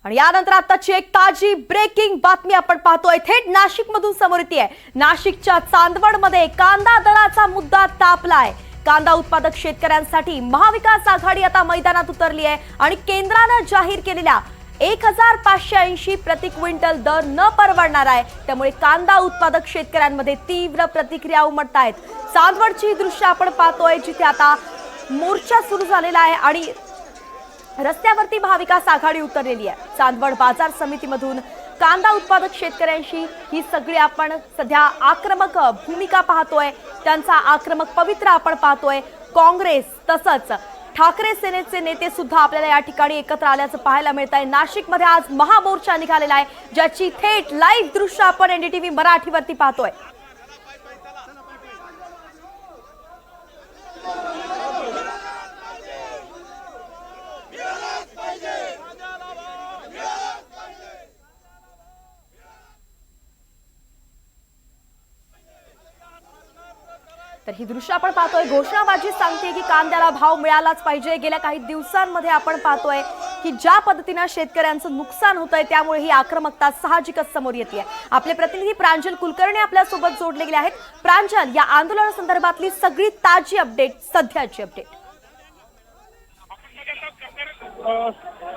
आणि यानंतर आताची एक ताजी ब्रेकिंग बातमी आपण पाहतोय, थेट नाशिकमधून समोर येते। नाशिकच्या चांदवडमध्ये कांदा दराचा मुद्दा तापलाय। कांदा उत्पादक शेतकऱ्यांसाठी महाविकास आघाडी आता मैदानात उतरली आहे आणि केंद्राने जाहीर केलेल्या 1580 प्रति क्विंटल दर न परवडणार आहे। त्यामुळे कांदा उत्पादक शेतकऱ्यांमध्ये तीव्र प्रतिक्रिया उमटत आहेत। चांदवडची दृश्य आपण पाहतोय, जिथे आता मोर्चा सुरू झालेला आहे आणि रस्त्यावरती महाविकास आघाडी उतरलेली आहे। चांदवड बाजार समितीमधून कांदा उत्पादक शेतकऱ्यांशी ही सगळी आपण सध्या आक्रमक भूमिका पाहतोय, त्यांचा आक्रमक पवित्रा आपण पाहतोय। काँग्रेस तसंच ठाकरे सेनेचे नेते सुद्धा आपल्याला या ठिकाणी एकत्र आल्याचं पाहायला मिळत आहे। नाशिकमध्ये आज महामोर्चा निघालेला आहे, ज्याची थेट लाईव्ह दृश्य आपण एनडीटीव्ही मराठीवरती पाहतोय। तर ही दृश्य आपण पाहतोय, घोषणाबाजी सांगते की कांद्याला भाव मिळालाच पाहिजे। गेल्या काही दिवसांमध्ये आपण पाहतोय की ज्या पद्धतीने शेतकऱ्यांचं नुकसान होतंय, त्यामुळे ही आक्रमकता साहजिकच समोर येते। आपले प्रतिनिधी प्रांजल कुलकर्णी आपल्या सोबत जोडले गेले आहेत। प्रांजल, या आंदोलनासंदर्भातली सगळी ताजी अपडेट, सध्याची अपडेट।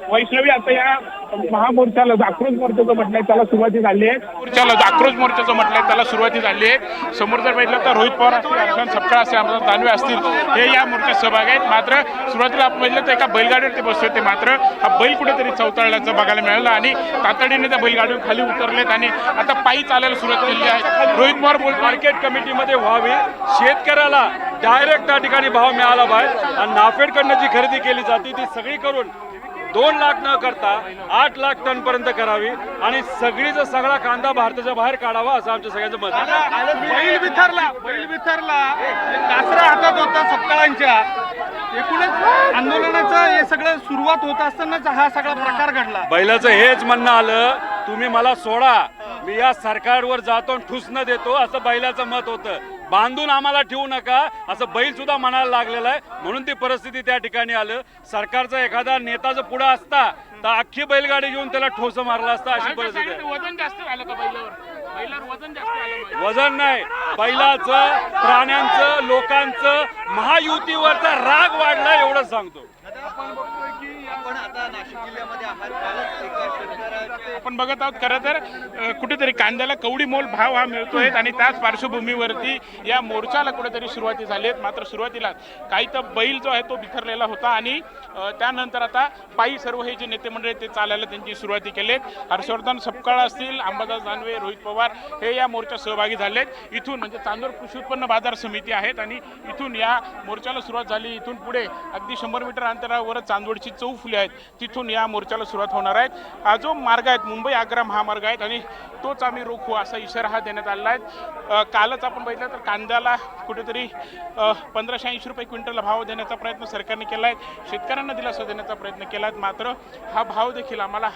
वैष्णवी, आता या महामोर्चाला आक्रोश मोर्चाचं म्हटलंय त्याला सुरुवाती झाली आहे। मोर्चाला आक्रोश मोर्चाचं म्हटलंय त्याला सुरुवाती झाली आहे। समोर जर पाहिलं तर रोहित पवार असतील, हर्षण सपकाळ असतील, आमदार दानवे असतील, हे या मोर्चात सहभागी आहेत। मात्र सुरुवातीला आपण पाहिलं तर एका बैलगाडीवर ते बसले होते, मात्र हा बैल कुठेतरी चवताळल्याचं बघायला मिळालं आणि तातडीने त्या बैलगाडीवर खाली उतरलेत आणि आता पायी चालायला सुरुवात केली आहे। रोहित पवार मार्केट कमिटीमध्ये व्हावी, शेतकऱ्याला डायरेक्ट त्या ठिकाणी भाव मिळाला पाहिजे आणि नाफेडकडनं जी खरेदी केली जाते ती सगळी करून 2 लाख न करता 8 लाख टन पर्यंत करावी आणि सगळीचा सगळा कांदा भारताच्या बाहेर काढावा असं आमच्या सगळ्यांचं मत आहे। बैल विथरला कासरा हातात होता सपकाळांच्या। एकूणच आंदोलनाचं हे सगळं सुरुवात होत असतानाच हा सगळा प्रकार घडला। बैलाचं हेच म्हणणं आलं, तुम्ही मला सोडा, मी या सरकारवर जातो ठुसणं देतो असं बैलाचं मत होतं। बांधून आम्हाला ठेवू नका असं बैल सुद्धा म्हणायला लागलेला आहे। म्हणून ती परिस्थिती त्या ठिकाणी आलं। सरकारचा एखादा नेता जर पुढे असता तर अख्खी बैलगाडी घेऊन त्याला ठोस मारला असता, अशी परिस्थिती आहे। वजन जास्त झालं का बैलावर वजन जास्त झालं? वजन नाही, बैलाचं, प्राण्यांचं, लोकांचं, महायुतीवरचा राग वाढला एवढं सांगतो। आपण बघत आहोत खरं तर कुठेतरी कांद्याला कवडी मोल भाव हा मिळतोय आणि त्याच पार्श्वभूमीवरती या मोर्चाला कुठेतरी सुरुवाती झाली आहे। मात्र सुरुवातीला काही तर बैल जो आहे तो बिथरलेला होता आणि त्यानंतर आता पायी सर्व हे जे नेते मंडळी ते चालायला त्यांची सुरुवाती केली। हर्षवर्धन सपकाळ असतील, अंबादास दानवे, रोहित पवार हे या मोर्चात सहभागी झालेत। इथून म्हणजे चांदवड कृषी उत्पन्न बाजार समिती आहेत आणि इथून या मोर्चाला सुरुवात झाली। इथून पुढे अगदी 100 मीटर अंतरावर चांदवडची चौफुले आहेत, तिथून या मोर्चाला सुरुवात होणार आहे। हा जो मार्ग आहे मुंबई आग्रा महामार्ग आहे आणि तोच आम्ही रोखू असा इशारा हा देण्यात आला आहे। कालच आपण बघितलं तर कांद्याला कुठेतरी 1580 रुपये क्विंटलला भाव देण्याचा प्रयत्न सरकारने केला आहे, शेतकऱ्यांना दिलासा देण्याचा प्रयत्न केला आहे। मात्र हा भाव देखील आम्हाला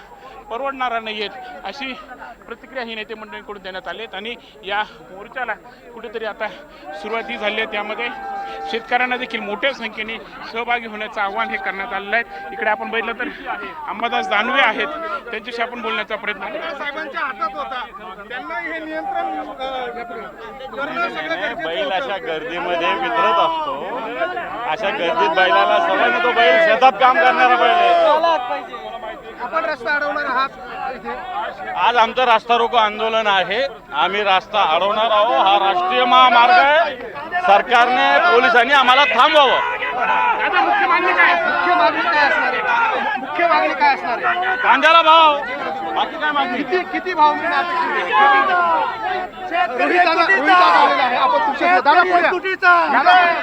परवडणारा नाही आहे अशी प्रतिक्रिया ही नेते मंडळींकडून देण्यात आली आहे आणि या मोर्चाला कुठेतरी आता सुरुवाती झाली आहे। त्यामध्ये शेतकऱ्यांना देखील मोठ्या संख्येने सहभागी होण्याचं आव्हान हे करण्यात आलेलं आहे। इकडे आपण बघितलं तर अंबादास दानवे आहेत, त्यांच्याशी आपण बोलण्याचा प्रयत्न केला। साहेबांच्या हातात होता, त्यांना हे नियंत्रण बैल अशा गर्दीमध्ये वितरत असतो, अशा गर्दीत बैलाला सवय, तो बैल शेतात काम करणारा बैल आहे। आपण रस्ता अडवणार आहात? आज आमचं रास्ता रोको आंदोलन आहे, आम्ही रास्ता अडवणार आहोत। हा राष्ट्रीय महामार्ग आहे, सरकारने पोलिसांनी आम्हाला थांबवावं। आता मुख्य मागणी काय असणार आहे? मुख्य मागणी काय असणार आहे? कांद्याला भाव, बाकी काय मागणी? किती भाव मिळणार?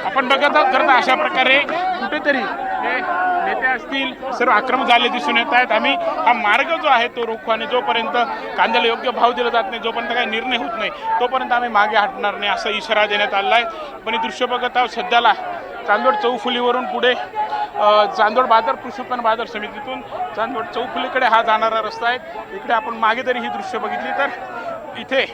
आपण बघत आहोत खरं तर अशा प्रकारे कुठेतरी हे नेते असतील सर्व आक्रमक झाले दिसून येत आहेत। आम्ही हा मार्ग जो आहे तो रोखू आणि जोपर्यंत कांद्याला योग्य भाव दिला जात नाही, जोपर्यंत काही निर्णय होत नाही, तोपर्यंत आम्ही मागे हटणार नाही असा इशारा देण्यात आला आहे। पण हे दृश्य बघत आहोत सध्याला चांदवड चौफुलीवरून पुढे चांदवड बाजार कृषी उत्पन्न बाजार समितीतून चांदवड चौफुलीकडे हा जाणारा रस्ता आहे। इकडे आपण मागे जरी ही दृश्य बघितली तर इथे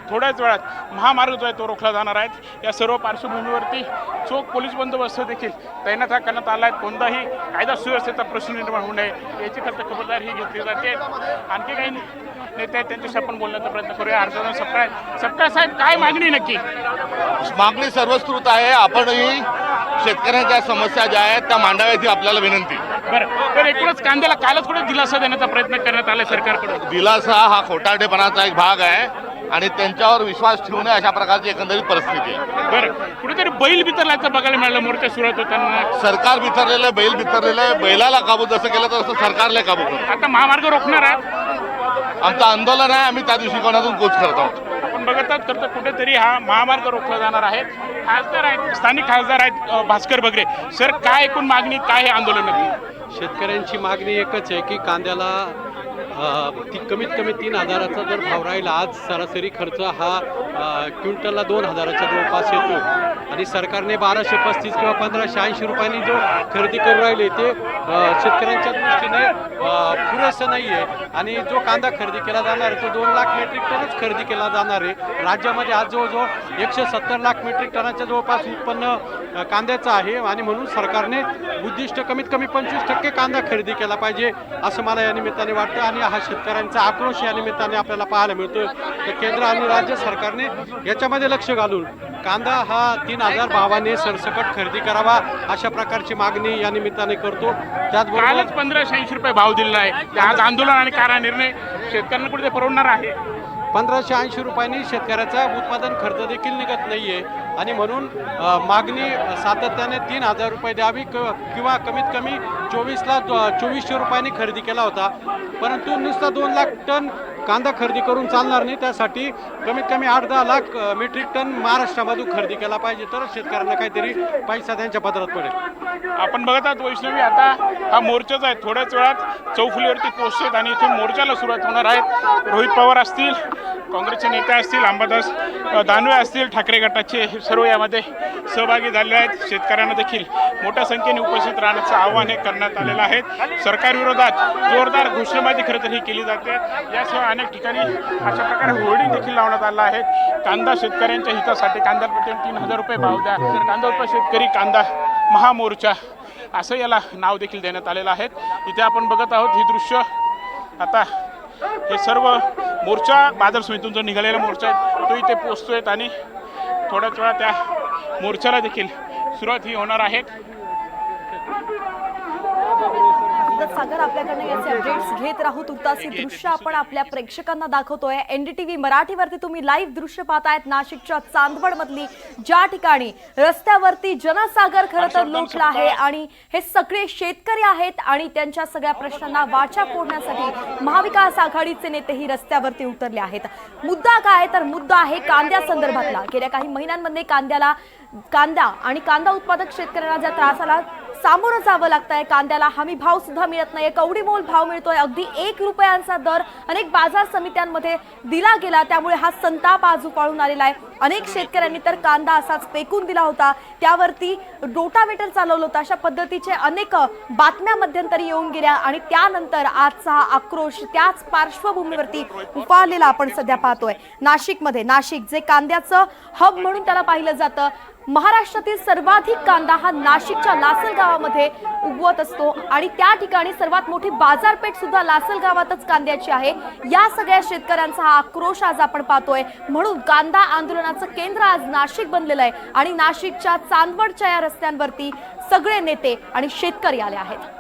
थोड्याच वेळात महामार्ग जो आहे तो रोखला जाणार आहे। या सर्व पार्श्वभूमीवरती चोख पोलीस बंदोबस्त देखील तैनात करण्यात आला आहे। कोणताही कायदा सुव्यवस्थेचा प्रश्न निर्माण होऊ नये याची खबरदारी घेतली जाते। आणखी काही नेते आहेत त्यांच्याशी आपण बोलण्याचा प्रयत्न करूया। हर्षवर्धन सपकाळ साहेब, काय मागणी नक्की? मागणी सर्वस्कृत आहे। आपणही शेतकऱ्यांच्या समस्या ज्या आहेत त्या मांडाव्याची आपल्याला विनंती। बरं, तर एकूणच कांद्याला कालच कुठे दिलासा देण्याचा प्रयत्न करण्यात आला सरकारकडून? दिलासा हा खोटारडेपणाचा एक भाग आहे आणि त्यांच्यावर विश्वास ठेवू नये अशा प्रकारची एकंदरीत परिस्थिती आहे। बरं, कुठेतरी बैल बिथरल्याचं बघायला मिळालं मोर्चा सुरुवात होताना। सरकार बिथरलेलं, बैल बिथरलेलं, बैलाला काबू जसं केलं तसं सरकारला काबू करू। आता महामार्ग रोखणार आहात? आमचं आंदोलन आहे, आम्ही त्या दृष्टिकोनातून कूच करत आहोत। आपण बघत आहोत तर कुठेतरी हा महामार्ग रोखला जाणार आहे। खासदार आहेत, स्थानिक खासदार आहेत भास्कर बगरे सर, काय एकूण मागणी, काय हे आंदोलन नक्की? शेतकऱ्यांची मागणी एकच आहे की कांद्याला कमीत कमी 3,000चा जर भाव राहिला, आज सरासरी खर्च हा क्विंटलला 2,000च्या जवळपास येतो आणि सरकारने 1235 किंवा 1580 रुपयांनी जो खरेदी करू राहिले ते शेतकऱ्यांच्या दृष्टीने पुरेसं नाही आहे। आणि जो कांदा खरेदी केला जाणार आहे तो 2 लाख मेट्रिक टनच खरेदी केला जाणार आहे। राज्यामध्ये आज जवळजवळ 170 लाख मेट्रिक टनाच्या जवळपास उत्पन्न कांद्याचं आहे आणि म्हणून सरकारने उद्दिष्ट कमीत कमी 25% कांदा खरेदी केला पाहिजे असं मला या निमित्ताने वाटतं। आणि हा शेतकऱ्यांचा आक्रोश या निमित्ताने आपल्याला पाहायला मिळतो। तर केंद्र आणि राज्य सरकारने याच्यामध्ये लक्ष घालून कांदा हा 3,000 भावाने सरसकट खरेदी करावा अशा प्रकारची मागणी या निमित्ताने करतो। त्याचबरोबर कालच 1580 रुपये भाव दिलेला आहे। आज आंदोलन आणि कारा निर्णय शेतकऱ्यांना कुठे परवडणार आहे? 1580 रुपयांनी शेतकऱ्याचा उत्पादन खर्च देखील निघत नाहीये आणि म्हणून मागणी सातत्याने 3,000 रुपये द्यावी किंवा कमीत कमी 2400 रुपयांनी खरेदी केला होता। परंतु नुसता 2 लाख टन कांदा खरेदी करून चालणार नाही, त्यासाठी कमीत कमी 8-10 लाख मेट्रिक टन महाराष्ट्रामधून खरेदी केला पाहिजे तर शेतकऱ्यांना काहीतरी पैसा त्यांच्या पदरात पडेल। आपण बघत आहात वैष्णवी, आता हा मोर्चाच आहे, थोड्याच वेळात चौफुलीवरती पोहोचतात आणि इथून मोर्चाला सुरुवात होणार आहे। रोहित पवार असतील, काँग्रेसचे नेते असतील, अंबादास दानवे असतील, ठाकरे गटाचे सर्व यामध्ये सहभागी झालेले आहेत। शेतकऱ्यांना देखील मोठ्या संख्येने उपस्थित राहण्याचं आवाहन हे करण्यात आलेलं आहे। सरकारविरोधात जोरदार घोषणाबाजी खरं तर ही केली जाते। याशिवाय अनेक ठिकाणी अशा प्रकारे होर्डिंग देखील लावण्यात आलं आहे। कांदा शेतकऱ्यांच्या हितासाठी, कांद्याप्रती 3,000 रुपये भाव द्या, कांदा उत्पादक शेतकरी कांदा महामोर्चा असं याला नाव देखील देण्यात आलेलं आहे। इथे आपण बघत आहोत ही दृश्य। आता हे सर्व मोर्चा बाजार समितीतून जो निघालेला मोर्चा आहे तो इथे पोहोचतोय आणि थोड्याच वेळा त्या मोर्चाला देखील सुरुवात ही होणार आहे। सागर, आपल्याकडनं याचे अपडेट्स घेत राहू। तुर्तास ही दृश्य आपण आपल्या प्रेक्षकांना दाखवतोय। NDTV मराठीवरती तुम्ही लाईव्ह दृश्य पाहतायत। नाशिकच्या चांदवड मधली ज्या ठिकाणी रस्त्यावरती जनसागर खरं तर लोटला आहे आणि हे सगळे शेतकरी आहेत आणि त्यांच्या सगळ्या प्रश्नांना वाचा फोडण्यासाठी महाविकास आघाडीचे नेतेही रस्त्यावरती उतरले आहेत। मुद्दा काय तर मुद्दा आहे कांद्या संदर्भातला। गेल्या काही महिन्यांमध्ये कांदा आणि कांदा उत्पादक शेतकऱ्यांना ज्या त्रासाला सामोरं जावं लागतंय, कांद्याला हमी भाव सुद्धा मिळत नाहीये, कवडी मोल भाव मिळतोय, अगदी 1 रुपयांचा दर अनेक बाजार समित्यांमध्ये दिला गेला, त्यामुळे हा संताप आज उफाळून आलेला आहे। अनेक शेतकऱ्यांनी तर कांदा असाच फेकून दिला होता, त्यावरती रोटावेटर चालवलं होतं, अशा पद्धतीचे अनेक बातम्या मध्यंतरी येऊन गेल्या आणि त्यानंतर आजचा हा आक्रोश त्याच पार्श्वभूमीवरती उफाळलेला आपण सध्या पाहतोय। नाशिक जे कांद्याचं हब म्हणून त्याला पाहिलं जातं, महाराष्ट्रातील सर्वाधिक कांदा हा नाशिकच्या लासल गावामध्ये उगवत असतो आणि त्या ठिकाणी सर्वात मोठी बाजारपेठ सुद्धा लासल गावातच कांद्याची आहे। या सगळ्या शेतकऱ्यांचा हा आक्रोश आज आपण पाहतोय, म्हणून कांदा आंदोलनाचं केंद्र आज नाशिक बनलेलं आहे आणि नाशिकच्या चांदवडच्या या रस्त्यांवरती सगळे नेते आणि शेतकरी आले आहेत।